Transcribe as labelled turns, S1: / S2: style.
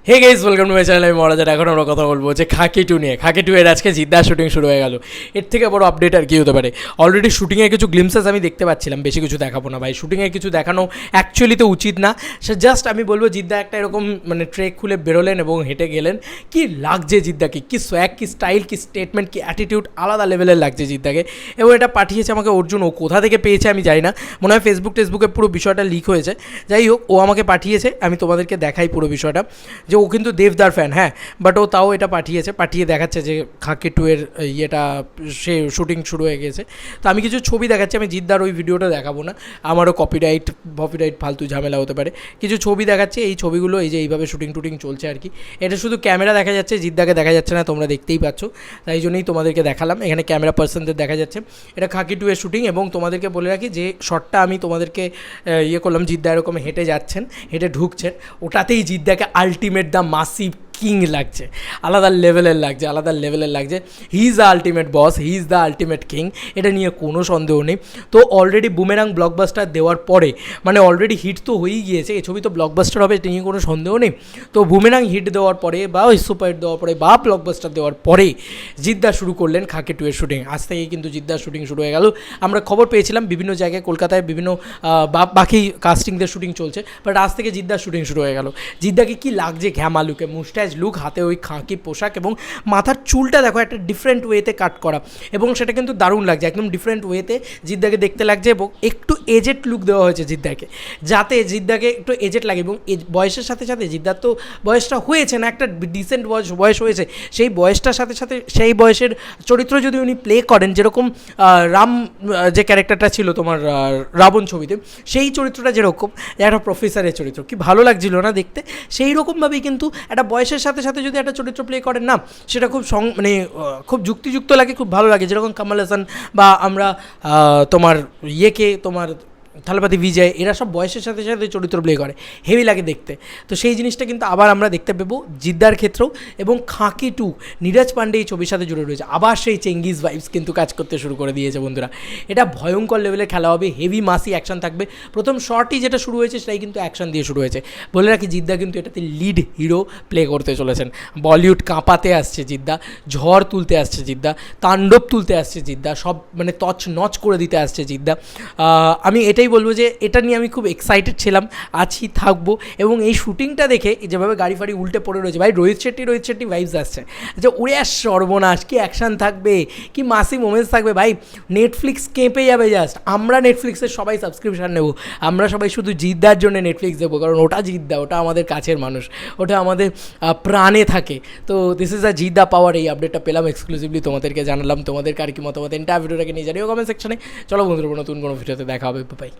S1: Hey guys, welcome to my channel. আমি মহারাজার। এখন আমরা কথা বলবো যে খাকি টু নিয়ে। খাকি টু এর আজকে জিদ্দার শুটিং শুরু হয়ে গেল। এর থেকে বড় আপডেট আর কি হতে পারে। অলরেডি শুটিংয়ের কিছু গ্লিমসেস আমি দেখতে পাচ্ছিলাম, বেশি কিছু দেখাবো না ভাই। শুটিংয়ের কিছু দেখানো অ্যাকচুয়ালি তো উচিত না। সে জাস্ট আমি বলবো জিদ্দা একটা এরকম মানে ট্রেক খুলে বেরোলেন এবং হেঁটে গেলেন। কি লাগছে জিদ্দাকে, কি সোয়াগ, কি স্টাইল, কি স্টেটমেন্ট, কি অ্যাটিটিউড, আলাদা লেভেলের লাগছে জিদ্দাকে। এবং এটা পাঠিয়েছে আমাকে অর্জুন। ও কোথা থেকে পেয়েছে আমি জানি না, মনে হয় টেসবুকে পুরো বিষয়টা লিক হয়েছে। যাই হোক, ও আমাকে পাঠিয়েছে, আমি তোমাদেরকে দেখাই পুরো বিষয়টা। যে ও কিন্তু দেবদার ফ্যান, হ্যাঁ, বাট ও তাও এটা পাঠিয়ে দেখাচ্ছে যে খাকি টু এর ইয়েটা সে শুটিং শুরু হয়ে গেছে। তো আমি কিছু ছবি দেখাচ্ছি, আমি জিদ্দার ওই ভিডিওটা দেখাবো না, আমারও কপিরাইট ফালতু ঝামেলা হতে পারে। কিছু ছবি দেখাচ্ছে, এই ছবিগুলো এই যে এইভাবে শুটিং চলছে আর কি। এটা শুধু ক্যামেরা দেখা যাচ্ছে, জিদ্দাকে দেখা যাচ্ছে না, তোমরা দেখতেই পাচ্ছ, তাই জন্যই তোমাদেরকে দেখালাম। এখানে ক্যামেরা পার্সনদের দেখা যাচ্ছে। এটা খাকি টু এর শুটিং। এবং তোমাদেরকে বলে রাখি যে শটটা আমি তোমাদেরকে ইয়ে করলাম, জিদ্দা এরকম হেঁটে যাচ্ছেন, হেঁটে ঢুকছেন, ওটাতেই জিদ্দাকে আলটিমেট দ্য মাসিভ কিং লাগছে, আলাদা লেভেলের লাগছে। He is the ultimate boss, he is the ultimate king, এটা নিয়ে কোনো সন্দেহ নেই। তো অলরেডি বুমেরাং ব্লকবাস্টার দেওয়ার পরে, মানে অলরেডি হিট তো হয়েই গিয়েছে, এই ছবি তো ব্লকবাস্টার হবে, এটা নিয়ে কোনো সন্দেহ নেই। তো বুমেরাং হিট দেওয়ার পরে বা ওই সুপার হিট দেওয়ার পরে বা ব্লকবাস্টার দেওয়ার পরে জিদ্দা শুরু করলেন খাকি টু এর শুটিং। আজ থেকেই কিন্তু জিদ্দার শুটিং শুরু হয়ে গেল। আমরা খবর পেয়েছিলাম বিভিন্ন জায়গায়, কলকাতায় বিভিন্ন বাকি কাস্টিংদের শুটিং চলছে, বাট আজ থেকে জিদ্দার শুটিং শুরু হয়ে গেল। জিদ্দাকে কি লাগছে ঘ্যামালুকে, মুস্টাইজ লুক, হাতে ওই খাকি পোশাক এবং মাথার চুলটা দেখো একটা ডিফারেন্ট ওয়েতে কাট করা, এবং সেটা কিন্তু দারুণ লাগছে, একদম ডিফারেন্ট ওয়েতে জিদ্দাকে দেখতে লাগছে। এবং একটু এজেড লুক দেওয়া হয়েছে জিদ্দাকে, যাতে জিদ্দাকে একটু এজেড লাগে। এবং বয়সের সাথে সাথে জিদ্দার তো বয়সটা হয়েছে না, একটা ডিসেন্ট বয়স হয়েছে, সেই বয়সটার সাথে সাথে সেই বয়সের চরিত্র যদি উনি প্লে করেন, যেরকম রাম যে ক্যারেক্টারটা ছিল তোমার রাবণ ছবিতে, সেই চরিত্রটা যেরকম একটা প্রফেসরের চরিত্র, কি ভালো লাগছিল না দেখতে। সেই রকমভাবেই কিন্তু একটা বয়সের সাথে সাথে যদি একটা চরিত্র প্লে করেন না, সেটা খুব মানে খুব যুক্তিযুক্ত লাগে, খুব ভালো লাগে। যেরকম কমল হাসান বা আমরা তোমার তোমার থালাপতি বিজয়, এরা সব বয়সের সাথে সাথে চরিত্র প্লে করে, হেভি লাগে দেখতে। তো সেই জিনিসটা কিন্তু আবার আমরা দেখতে পাবো জিদ্দার ক্ষেত্রেও। এবং খাকি টু, নীরজ পান্ডে এই ছবির সাথে জুড়ে রয়েছে, আবার সেই চেঙ্গিজ ভাইবস কিন্তু কাজ করতে শুরু করে দিয়েছে বন্ধুরা। এটা ভয়ঙ্কর লেভেলের খেলা হবে, হেভি মাসি অ্যাকশন থাকবে। প্রথম শর্টই যেটা শুরু হয়েছে সেটাই কিন্তু অ্যাকশন দিয়ে শুরু হয়েছে। বলে রাখি, জিদ্দা কিন্তু এটাতে লিড হিরো প্লে করতে চলেছেন। বলিউড কাঁপাতে আসছে জিদ্দা, ঝড় তুলতে আসছে জিদ্দা, তাণ্ডব তুলতে আসছে জিদ্দা, সব মানে তছ নচ করে দিতে আসছে জিদ্দা। আমি এটাই বলবো যে এটা নিয়ে আমি খুব এক্সাইটেড ছিলাম, আছি, থাকবো। এবং এই শুটিংটা দেখে যেভাবে গাড়ি ফাড়ি উল্টে পড়ে রয়েছে ভাই, রোহিত শেট্টি ভাইবস আসছে। আচ্ছা, উড়ে আস সর্বনাশ, কি অ্যাকশান থাকবে, কি মাসি মোমেন্টস থাকবে ভাই, নেটফ্লিক্স কেঁপে যাবে জাস্ট। আমরা নেটফ্লিক্সের সবাই সাবস্ক্রিপশান নেব, আমরা সবাই শুধু জিদ্দার জন্য নেটফ্লিক্স দেবো, কারণ ওটা জিদ্দা, ওটা আমাদের কাছের মানুষ, ওটা আমাদের প্রাণে থাকে। তো দিস ইজ আ জিদ্দা পাওয়ার। এই আপডেটটা পেলাম এক্সক্লুসিভলি, তোমাদেরকে জানালাম। তোমাদের কার কি মতামত এন্টার ভিডিওটাকে নিয়ে জানিও কমেন্ট সেকশনে। চলো বন্ধুরা, নতুন কোনো ভিডিওতে দেখা হবে, বাই।